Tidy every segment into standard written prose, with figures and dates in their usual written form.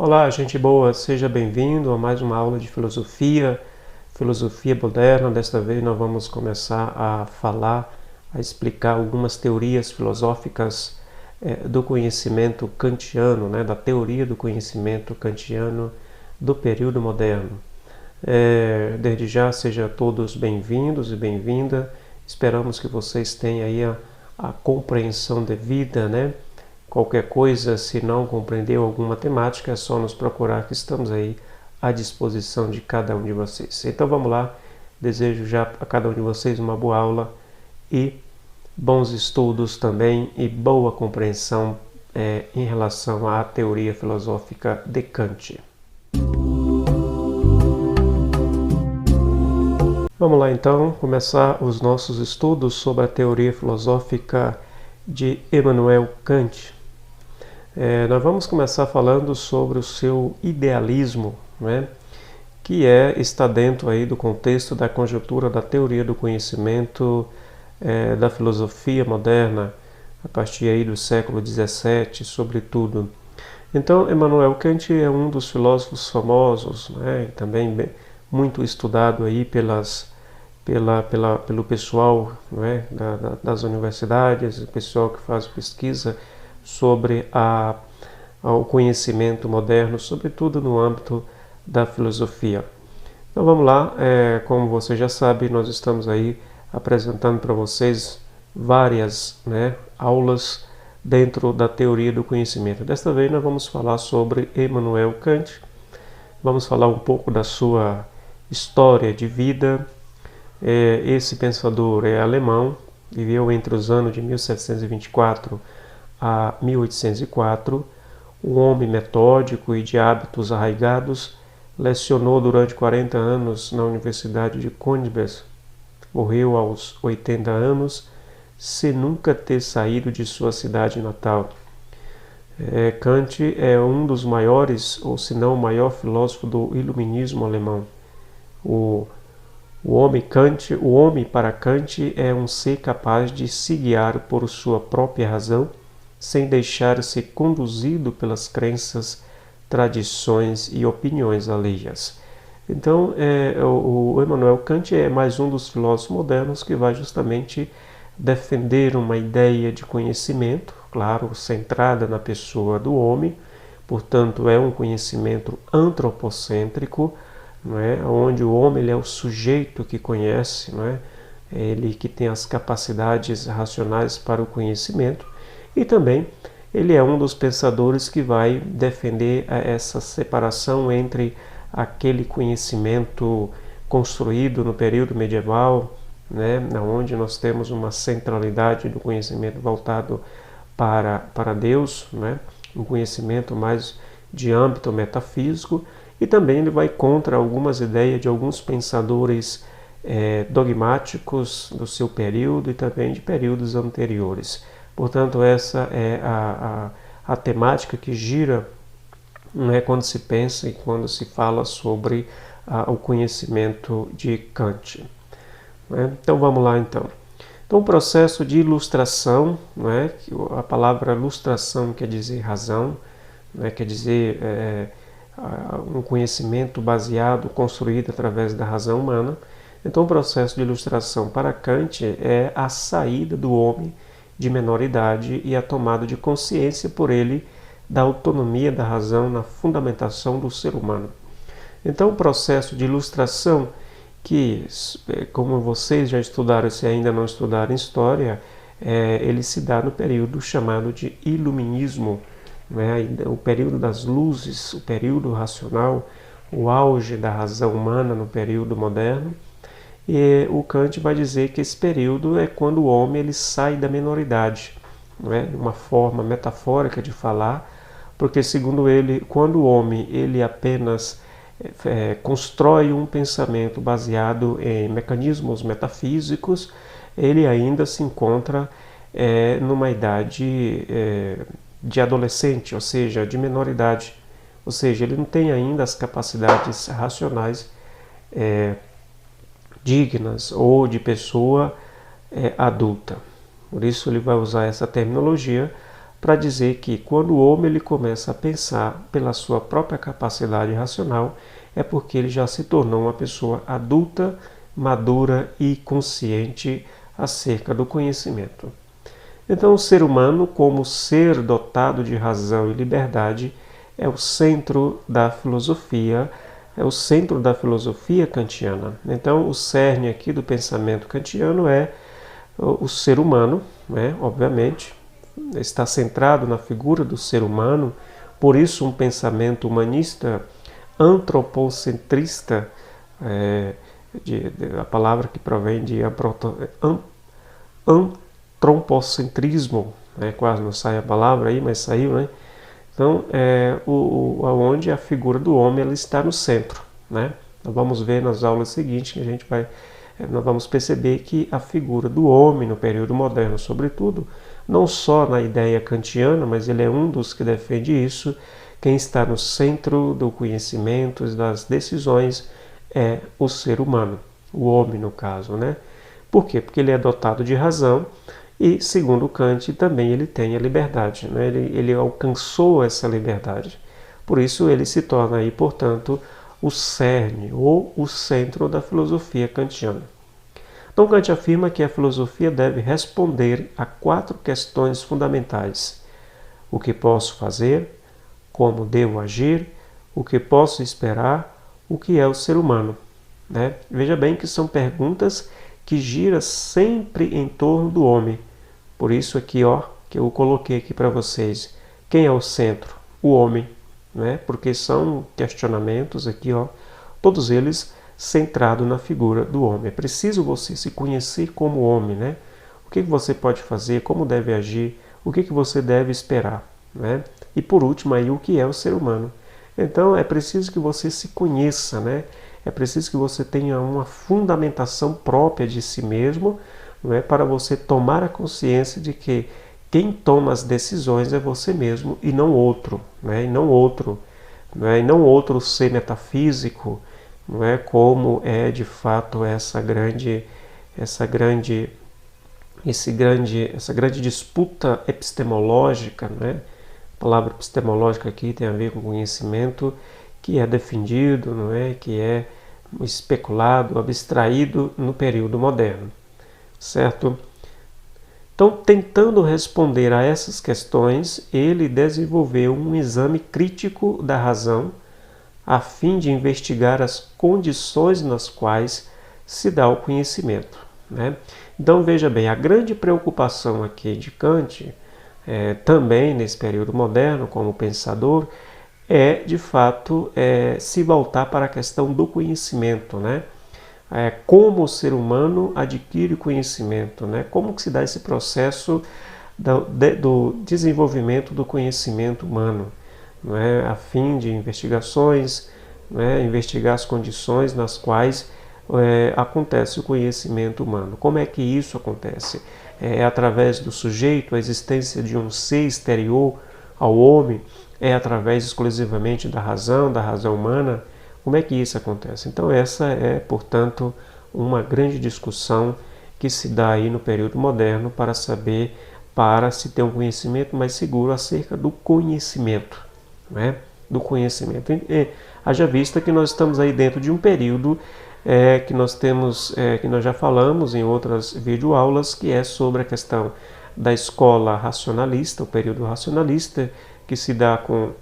Olá, gente boa, seja bem-vindo a mais uma aula de filosofia moderna. Desta vez nós vamos começar a explicar algumas teorias filosóficas do conhecimento kantiano, da teoria do conhecimento kantiano do período moderno. Desde já, sejam todos bem-vindos e bem-vinda. Esperamos que vocês tenham aí a compreensão devida, Qualquer coisa, se não compreendeu alguma temática, é só nos procurar que estamos aí à disposição de cada um de vocês. Então vamos lá, desejo já a cada um de vocês uma boa aula e bons estudos também e boa compreensão em relação à teoria filosófica de Kant. Vamos lá então começar os nossos estudos sobre a teoria filosófica de Immanuel Kant. Nós vamos começar falando sobre o seu idealismo, que está dentro aí do contexto da conjuntura da teoria do conhecimento da filosofia moderna, a partir aí do século XVII, sobretudo. Então, Immanuel Kant é um dos filósofos famosos, também muito estudado aí pelo pessoal das universidades, o pessoal que faz pesquisa sobre o conhecimento moderno, sobretudo no âmbito da filosofia. Então vamos lá, como você já sabe, nós estamos aí apresentando para vocês várias aulas dentro da teoria do conhecimento. Desta vez nós vamos falar sobre Immanuel Kant, vamos falar um pouco da sua história de vida. Esse pensador é alemão, viveu entre os anos de 1724 a 1804, um homem metódico e de hábitos arraigados, lecionou durante 40 anos na Universidade de Königsberg, morreu aos 80 anos, sem nunca ter saído de sua cidade natal. Kant é um dos maiores, ou se não o maior filósofo do iluminismo alemão. O homem para Kant é um ser capaz de se guiar por sua própria razão, sem deixar-se conduzido pelas crenças, tradições e opiniões alheias. Então, o Immanuel Kant é mais um dos filósofos modernos que vai justamente defender uma ideia de conhecimento, claro, centrada na pessoa do homem, portanto, é um conhecimento antropocêntrico, onde o homem ele é o sujeito que conhece, ele que tem as capacidades racionais para o conhecimento. E também ele é um dos pensadores que vai defender essa separação entre aquele conhecimento construído no período medieval, onde nós temos uma centralidade do conhecimento voltado para Deus, um conhecimento mais de âmbito metafísico, e também ele vai contra algumas ideias de alguns pensadores dogmáticos do seu período e também de períodos anteriores. Portanto, essa é a temática que gira quando se pensa e quando se fala sobre o conhecimento de Kant. Então, vamos lá então. Então, o processo de ilustração, a palavra ilustração quer dizer razão, quer dizer um conhecimento baseado, construído através da razão humana. Então, o processo de ilustração para Kant é a saída do homem de menor idade e a tomada de consciência por ele da autonomia da razão na fundamentação do ser humano. Então, o processo de ilustração, que, como vocês já estudaram, se ainda não estudaram história, ele se dá no período chamado de Iluminismo, o período das luzes, o período racional, o auge da razão humana no período moderno. E o Kant vai dizer que esse período é quando o homem ele sai da menoridade, uma forma metafórica de falar, porque segundo ele, quando o homem ele apenas constrói um pensamento baseado em mecanismos metafísicos, ele ainda se encontra numa idade de adolescente, ou seja, de menoridade, ou seja, ele não tem ainda as capacidades racionais dignas ou de pessoa adulta. Por isso ele vai usar essa terminologia para dizer que quando o homem ele começa a pensar pela sua própria capacidade racional, é porque ele já se tornou uma pessoa adulta, madura e consciente acerca do conhecimento. Então, o ser humano, como ser dotado de razão e liberdade, é o centro da filosofia, kantiana. Então, o cerne aqui do pensamento kantiano é o ser humano, né? Obviamente, está centrado na figura do ser humano, por isso um pensamento humanista antropocentrista, a palavra que provém de antropocentrismo, né? Quase não sai a palavra aí, mas saiu, né? Então, onde a figura do homem ela está no centro, né? Nós vamos ver nas aulas seguintes que nós vamos perceber que a figura do homem no período moderno, sobretudo, não só na ideia kantiana, mas ele é um dos que defende isso, quem está no centro do conhecimento e das decisões é o ser humano, o homem no caso, né? Por quê? Porque ele é dotado de razão e, segundo Kant, também ele tem a liberdade, né? Ele alcançou essa liberdade. Por isso ele se torna aí, portanto, o cerne ou o centro da filosofia kantiana. Então Kant afirma que a filosofia deve responder a 4 questões fundamentais: o que posso fazer, como devo agir, o que posso esperar, o que é o ser humano, né? Veja bem que são perguntas que giram sempre em torno do homem. Por isso aqui, que eu coloquei aqui para vocês, quem é o centro? O homem, né? Porque são questionamentos aqui, todos eles centrados na figura do homem. É preciso você se conhecer como homem, né? O que você pode fazer, como deve agir, o que você deve esperar, né? E por último aí, o que é o ser humano. Então é preciso que você se conheça, né? É preciso que você tenha uma fundamentação própria de si mesmo, não é, para você tomar a consciência de que quem toma as decisões é você mesmo e não outro, né? E não outro ser metafísico, não é, como é de fato essa grande disputa epistemológica, né? A palavra epistemológica aqui tem a ver com conhecimento que é defendido, não é, que é especulado, abstraído no período moderno, certo? Então, tentando responder a essas questões, ele desenvolveu um exame crítico da razão a fim de investigar as condições nas quais se dá o conhecimento, né? Então, veja bem, a grande preocupação aqui de Kant, também nesse período moderno, como pensador, de fato, se voltar para a questão do conhecimento, né? Como o ser humano adquire conhecimento, né? Como que se dá esse processo do desenvolvimento do conhecimento humano, não é? A fim de investigações, não é? Investigar as condições nas quais acontece o conhecimento humano. Como é que isso acontece? É através do sujeito, a existência de um ser exterior ao homem, é através exclusivamente da razão humana? Como é que isso acontece? Então essa é, portanto, uma grande discussão que se dá aí no período moderno para se ter um conhecimento mais seguro acerca do conhecimento, né? Do conhecimento. Haja vista que nós estamos aí dentro de um período que nós já falamos em outras videoaulas, que é sobre a questão da escola racionalista, o período racionalista, que se dá com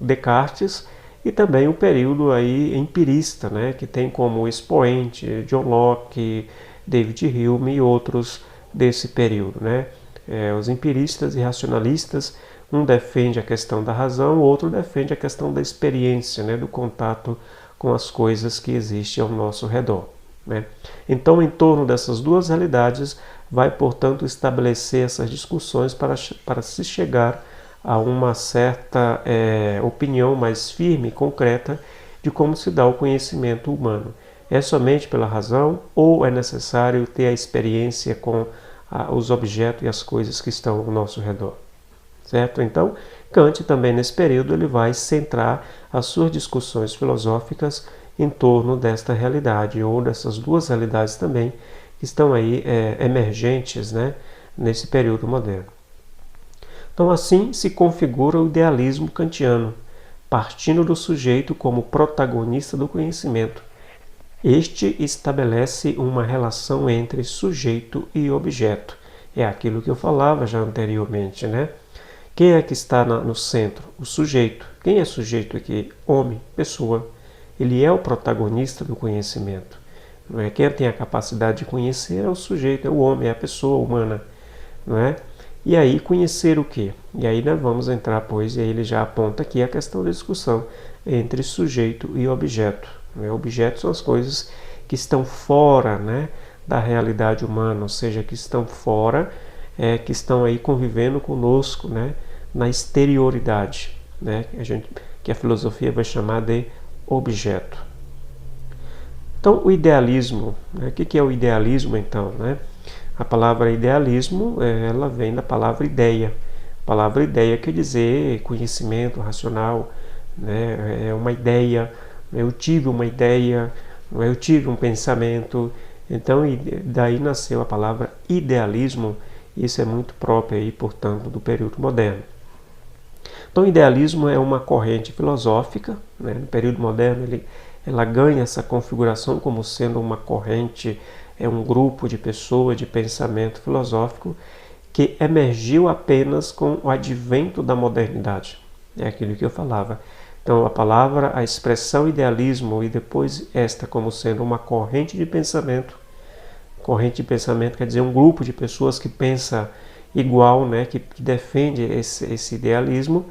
Descartes, e também o período aí empirista, né, que tem como expoente John Locke, David Hume e outros desse período, né? Os empiristas e racionalistas, um defende a questão da razão, o outro defende a questão da experiência, né, do contato com as coisas que existem ao nosso redor, né? Então, em torno dessas duas realidades, vai, portanto, estabelecer essas discussões para se chegar a uma certa opinião mais firme e concreta de como se dá o conhecimento humano. É somente pela razão ou é necessário ter a experiência com os objetos e as coisas que estão ao nosso redor? Certo? Então, Kant também nesse período ele vai centrar as suas discussões filosóficas em torno desta realidade, ou dessas duas realidades também que estão aí emergentes, né, nesse período moderno. Então, assim se configura o idealismo kantiano, partindo do sujeito como protagonista do conhecimento. Este estabelece uma relação entre sujeito e objeto. É aquilo que eu falava já anteriormente, né? Quem é que está no centro? O sujeito. Quem é sujeito aqui? Homem, pessoa. Ele é o protagonista do conhecimento. Não é? Quem tem a capacidade de conhecer é o sujeito, é o homem, é a pessoa humana. Não é? E aí conhecer o quê? E aí nós vamos entrar, pois, e aí ele já aponta aqui a questão da discussão entre sujeito e objeto. Né? Objetos são as coisas que estão fora, né, da realidade humana, ou seja, que estão fora, que estão aí convivendo conosco, né, na exterioridade, né, que a filosofia vai chamar de objeto. Então, o idealismo, né, o que é o idealismo então, né? A palavra idealismo, ela vem da palavra ideia. A palavra ideia quer dizer conhecimento racional, né? É uma ideia, eu tive uma ideia, eu tive um pensamento. Então, daí nasceu a palavra idealismo. Isso é muito próprio aí, portanto, do período moderno. Então, o idealismo é uma corrente filosófica, né? No período moderno ela ganha essa configuração como sendo uma corrente, um grupo de pessoas de pensamento filosófico que emergiu apenas com o advento da modernidade. É aquilo que eu falava. Então, a expressão idealismo e depois esta como sendo uma corrente de pensamento. Corrente de pensamento quer dizer um grupo de pessoas que pensa igual, né, que defende esse idealismo.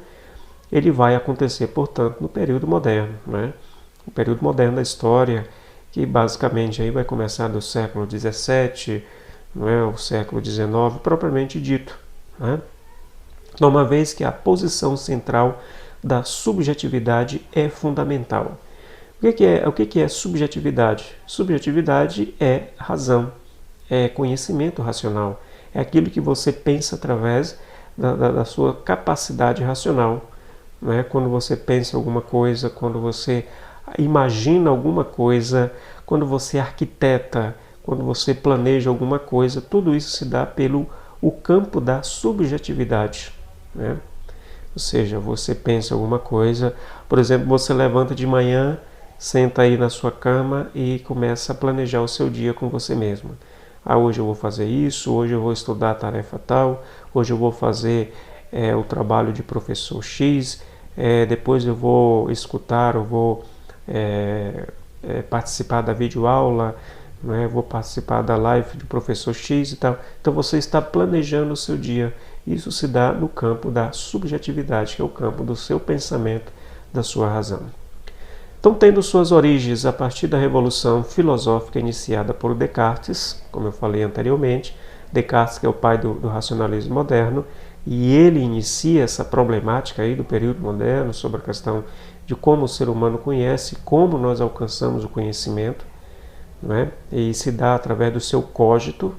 Ele vai acontecer, portanto, no período moderno, né? O período moderno da história, que basicamente aí vai começar do século XVII, não é, o século XIX, propriamente dito, né? Então, uma vez que a posição central da subjetividade é fundamental. O que é subjetividade? Subjetividade é razão, é conhecimento racional, é aquilo que você pensa através da sua capacidade racional. Né? Quando você pensa alguma coisa, quando você imagina alguma coisa, quando você arquiteta, quando você planeja alguma coisa, tudo isso se dá pelo o campo da subjetividade. Né? Ou seja, você pensa alguma coisa, por exemplo, você levanta de manhã, senta aí na sua cama e começa a planejar o seu dia com você mesmo. Hoje eu vou fazer isso, hoje eu vou estudar a tarefa tal, hoje eu vou fazer o trabalho de professor X, depois eu vou escutar, eu vou participar da videoaula, né? Vou participar da live do professor X e tal. Então você está planejando o seu dia. Isso se dá no campo da subjetividade, que é o campo do seu pensamento, da sua razão. Então, tendo suas origens a partir da revolução filosófica iniciada por Descartes, como eu falei anteriormente, Descartes que é o pai do racionalismo moderno, e ele inicia essa problemática aí do período moderno sobre a questão de como o ser humano conhece, como nós alcançamos o conhecimento, não é? E se dá através do seu cogito.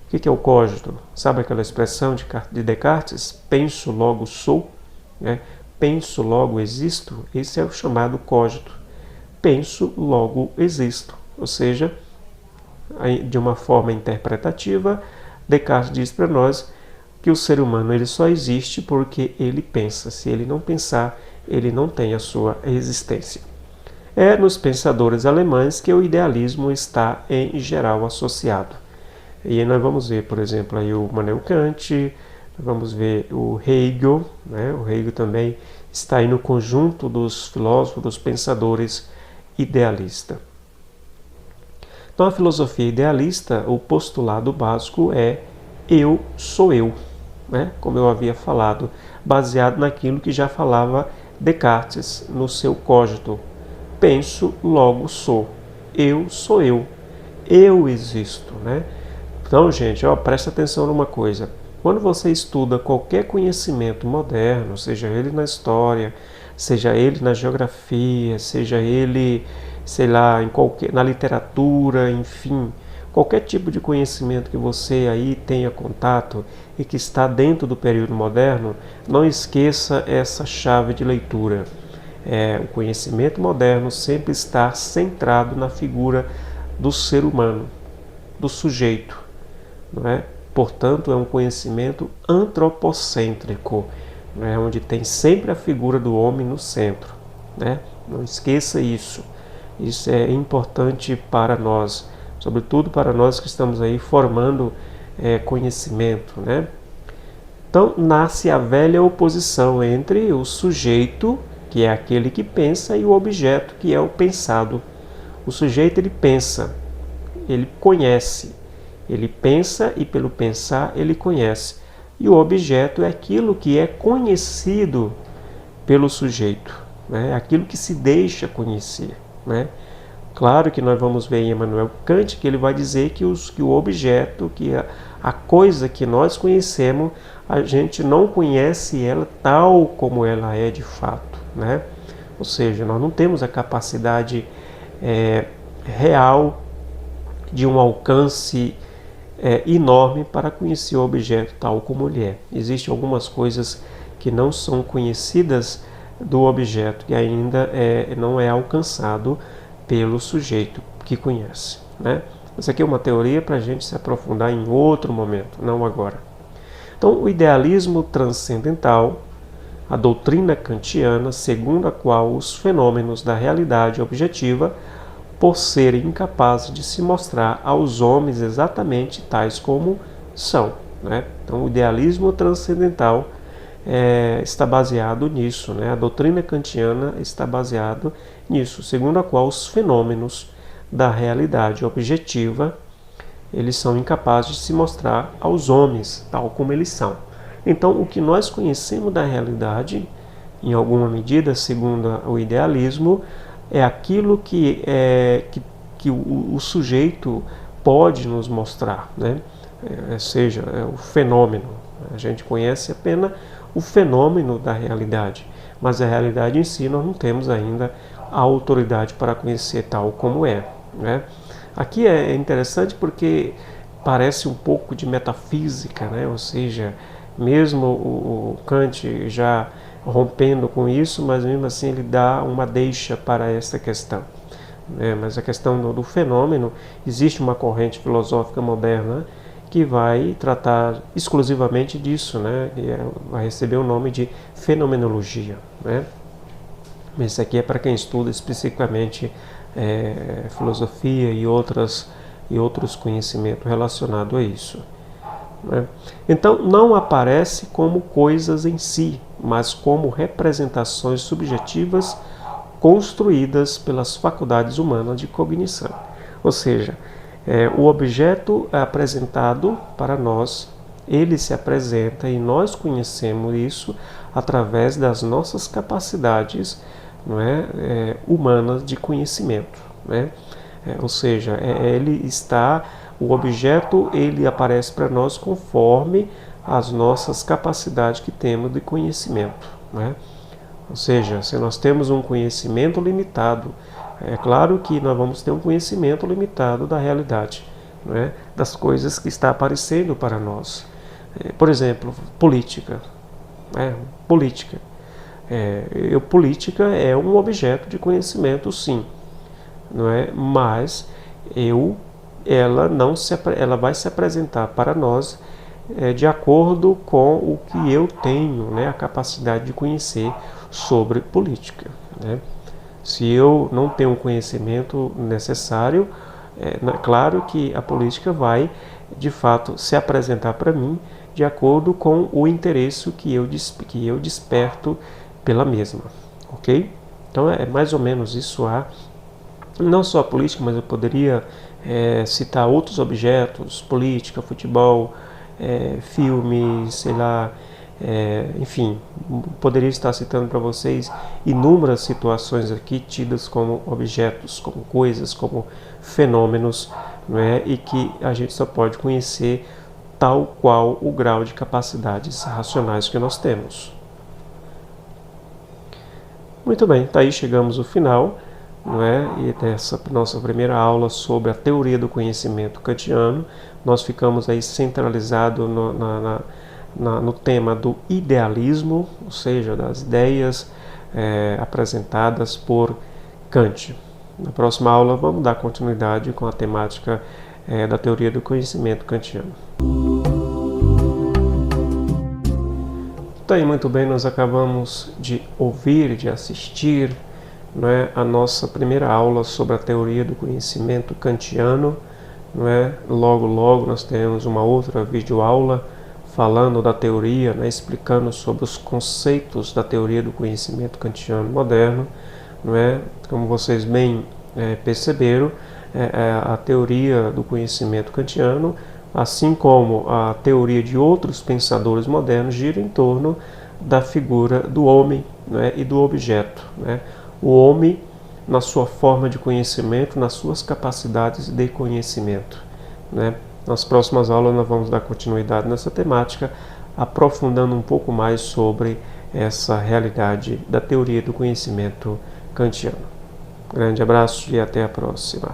O que é o cogito? Sabe aquela expressão de Descartes? Penso, logo sou. Né? Penso, logo existo. Esse é o chamado cogito. Penso, logo existo. Ou seja, de uma forma interpretativa, Descartes diz para nós que o ser humano ele só existe porque ele pensa. Se ele não pensar, ele não tem a sua existência. É nos pensadores alemães que o idealismo está, em geral, associado. E aí nós vamos ver, por exemplo, aí o Immanuel Kant, vamos ver o Hegel, né? O Hegel também está aí no conjunto dos filósofos, dos pensadores idealistas. Então, a filosofia idealista, o postulado básico é eu sou eu, né? Como eu havia falado, baseado naquilo que já falava Descartes no seu cogito. Penso, logo sou. Eu sou eu. Eu existo, né? Então, gente, presta atenção numa coisa. Quando você estuda qualquer conhecimento moderno, seja ele na história, seja ele na geografia, seja ele, sei lá, na literatura, enfim, qualquer tipo de conhecimento que você aí tenha contato e que está dentro do período moderno, não esqueça essa chave de leitura. O conhecimento moderno sempre está centrado na figura do ser humano, do sujeito. Não é? portanto é um conhecimento antropocêntrico, né, onde tem sempre a figura do homem no centro, né? Não esqueça isso. Isso é importante para nós, sobretudo para nós que estamos aí formando conhecimento, né? Então nasce a velha oposição entre o sujeito, que é aquele que pensa, e o objeto, que é o pensado. O sujeito, ele pensa, ele conhece, ele pensa e pelo pensar ele conhece. E o objeto é aquilo que é conhecido pelo sujeito, né? Aquilo que se deixa conhecer, né? Claro que nós vamos ver em Immanuel Kant que ele vai dizer que o objeto, que a coisa que nós conhecemos, a gente não conhece ela tal como ela é de fato, né? Ou seja, nós não temos a capacidade real de um alcance enorme para conhecer o objeto tal como ele é. Existem algumas coisas que não são conhecidas do objeto, que ainda não é alcançado pelo sujeito que conhece, né? Isso aqui é uma teoria para a gente se aprofundar em outro momento, não agora. Então, o idealismo transcendental, a doutrina kantiana, segundo a qual os fenômenos da realidade objetiva, por serem incapazes de se mostrar aos homens exatamente tais como são, né? Então, o idealismo transcendental está baseado nisso, né? A doutrina kantiana está baseada nisso, segundo a qual os fenômenos da realidade objetiva, eles são incapazes de se mostrar aos homens tal como eles são. Então, o que nós conhecemos da realidade, em alguma medida, segundo o idealismo, é aquilo que o sujeito pode nos mostrar, né? Seja o fenômeno. A gente conhece apenas o fenômeno da realidade, mas a realidade em si nós não temos ainda a autoridade para conhecer tal como é, né? Aqui é interessante porque parece um pouco de metafísica, né? Ou seja, mesmo o Kant já rompendo com isso, mas mesmo assim ele dá uma deixa para esta questão, né? Mas a questão do fenômeno, existe uma corrente filosófica moderna que vai tratar exclusivamente disso, né? E vai receber o nome de fenomenologia, né? Esse aqui é para quem estuda especificamente filosofia e outros conhecimentos relacionados a isso, né? Então, não aparece como coisas em si, mas como representações subjetivas construídas pelas faculdades humanas de cognição. Ou seja, o objeto apresentado para nós, ele se apresenta e nós conhecemos isso através das nossas capacidades, não é, humanas de conhecimento, né? Ou seja, o objeto ele aparece para nós conforme as nossas capacidades que temos de conhecimento, né? Ou seja, se nós temos um conhecimento limitado, é claro que nós vamos ter um conhecimento limitado da realidade, né? Das coisas que está aparecendo para nós. Por exemplo, política. Política. Política é um objeto de conhecimento, sim, não é? Mas ela vai se apresentar para nós de acordo com o que eu tenho, né, a capacidade de conhecer sobre política, né? Se eu não tenho o conhecimento necessário, claro que a política vai, de fato, se apresentar para mim de acordo com o interesse que eu desperto pela mesma, ok? Então é mais ou menos isso. Não só a política, mas eu poderia citar outros objetos, política, futebol, filmes, sei lá, enfim, poderia estar citando para vocês inúmeras situações aqui tidas como objetos, como coisas, como fenômenos, não é? E que a gente só pode conhecer tal qual o grau de capacidades racionais que nós temos. Muito bem, tá aí, chegamos ao final, não é? E dessa nossa primeira aula sobre a teoria do conhecimento kantiano. Nós ficamos aí centralizados no tema do idealismo, ou seja, das ideias apresentadas por Kant. Na próxima aula vamos dar continuidade com a temática da teoria do conhecimento kantiano. Tá aí, muito bem, nós acabamos de ouvir, de assistir, não é, a nossa primeira aula sobre a teoria do conhecimento kantiano. Não é? Logo, logo nós teremos uma outra videoaula falando da teoria, né, explicando sobre os conceitos da teoria do conhecimento kantiano moderno. Não é? Como vocês bem perceberam, a teoria do conhecimento kantiano, assim como a teoria de outros pensadores modernos, gira em torno da figura do homem, né, e do objeto. Né? O homem na sua forma de conhecimento, nas suas capacidades de conhecimento. Né? Nas próximas aulas nós vamos dar continuidade nessa temática, aprofundando um pouco mais sobre essa realidade da teoria do conhecimento kantiano. Grande abraço e até a próxima.